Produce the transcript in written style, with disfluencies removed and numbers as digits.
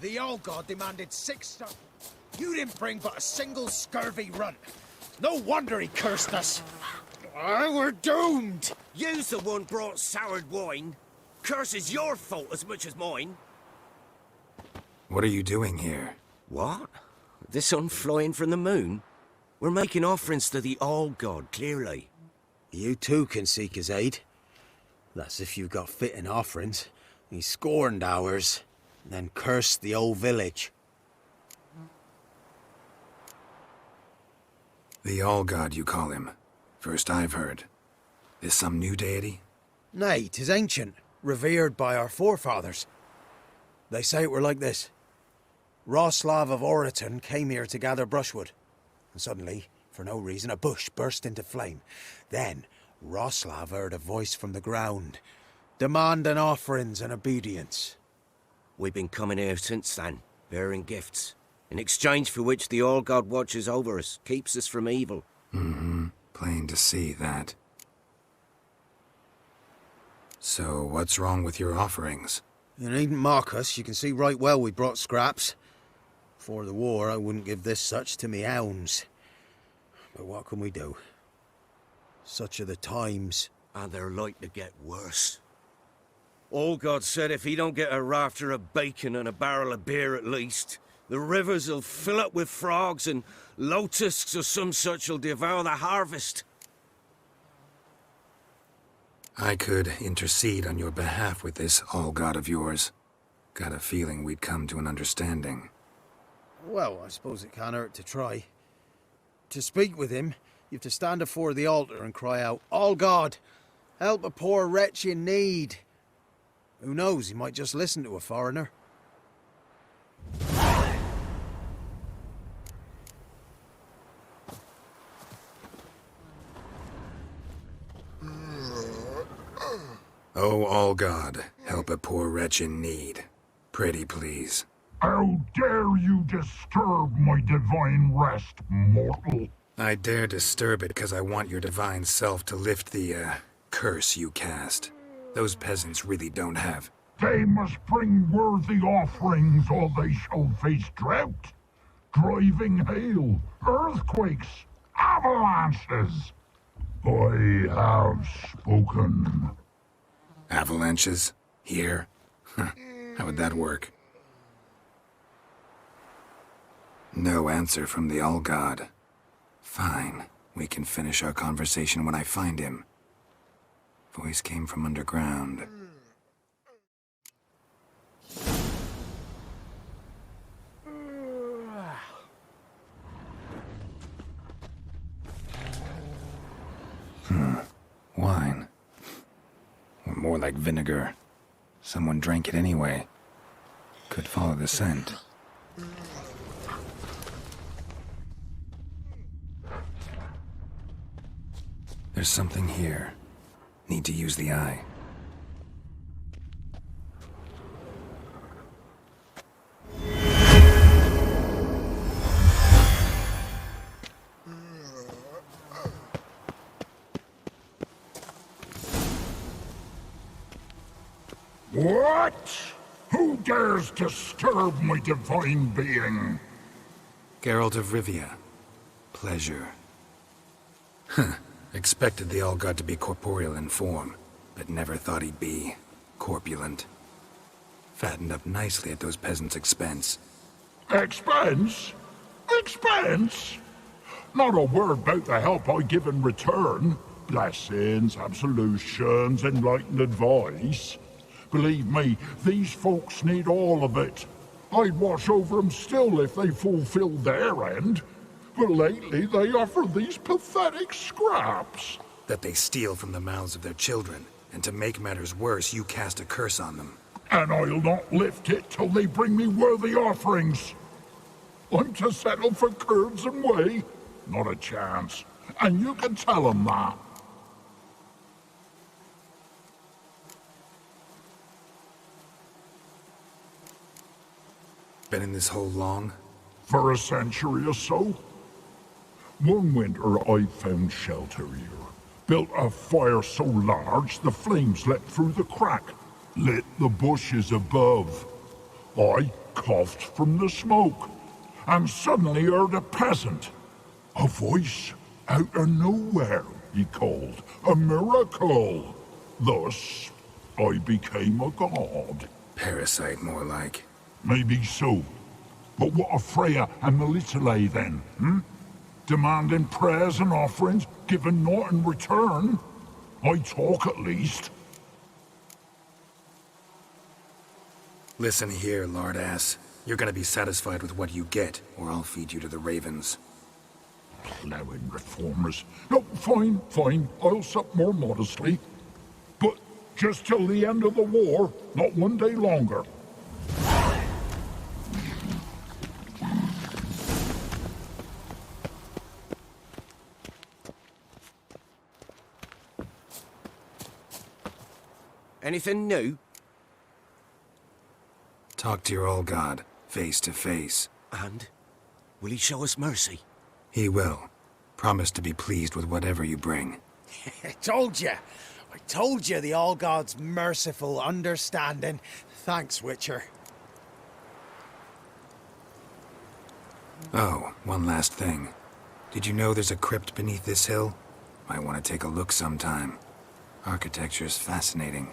The All God demanded 6 stars. You didn't bring but a single scurvy runt. No wonder he cursed us. We're doomed. You's the one brought soured wine. Curse is your fault as much as mine. What are you doing here? What? The sun flying from the moon? We're making offerings to the All God, clearly. You too can seek his aid. That's if you've got fitting offerings. He scorned ours, then cursed the old village. The All-God, you call him. First I've heard. Is some new deity? Nay, 'tis ancient, revered by our forefathers. They say it were like this. Roslav of Oriton came here to gather brushwood, and suddenly, for no reason, a bush burst into flame. Then, Roslav heard a voice from the ground, demanding offerings and obedience. We've been coming here since then, bearing gifts, in exchange for which the All God watches over us, keeps us from evil. Mm-hmm. Plain to see that. So, what's wrong with your offerings? You needn't mock us. You can see right well we brought scraps. Before the war, I wouldn't give this such to me hounds. But what can we do? Such are the times. And they're like to get worse. All God said if he don't get a rafter of bacon and a barrel of beer at least, the rivers will fill up with frogs and locusts or some such will devour the harvest. I could intercede on your behalf with this All-God of yours. Got a feeling we'd come to an understanding. Well, I suppose it can't hurt to try. To speak with him, you have to stand before the altar and cry out, All God, help a poor wretch in need. Who knows, he might just listen to a foreigner. Oh, All-God, help a poor wretch in need. Pretty please. How dare you disturb my divine rest, mortal? I dare disturb it because I want your divine self to lift the, curse you cast. Those peasants really don't have. They must bring worthy offerings or they shall face drought, driving hail, earthquakes, avalanches. I have spoken. Avalanches? Here? Huh. How would that work? No answer from the All-God. Fine. We can finish our conversation when I find him. Voice came from underground. Wine. Or more like vinegar. Someone drank it anyway. Could follow the scent. There's something here. Need to use the eye. What? Who dares disturb my divine being? Geralt of Rivia. Pleasure. Huh. Expected the All-God to be corporeal in form, but never thought he'd be corpulent. Fattened up nicely at those peasants' expense. Expense? Expense? Not a word about the help I give in return. Blessings, absolutions, enlightened advice. Believe me, these folks need all of it. I'd watch over them still if they fulfilled their end. But lately they offer these pathetic scraps. That they steal from the mouths of their children, and to make matters worse, you cast a curse on them. And I'll not lift it till they bring me worthy offerings. I'm to settle for curds and whey? Not a chance. And you can tell them that. Been in this hole long? For a century or so. One winter I found shelter here. Built a fire so large the flames leapt through the crack, lit the bushes above. I coughed from the smoke, and suddenly heard a peasant. A voice out of nowhere, he called. A miracle. Thus, I became a god. Parasite, more like. Maybe so. But what of Freya and Melitele then, Demanding prayers and offerings, giving naught in return? I talk at least. Listen here, lard ass. You're gonna be satisfied with what you get, or I'll feed you to the ravens. Plowing reformers. No, fine, fine. I'll sup more modestly. But just till the end of the war, not one day longer. Anything new? Talk to your old god, face to face. And will he show us mercy? He will. Promise to be pleased with whatever you bring. I told you. I told you the All-God's merciful, understanding. Thanks, Witcher. Oh, one last thing. Did you know there's a crypt beneath this hill? Might want to take a look sometime. Architecture's fascinating.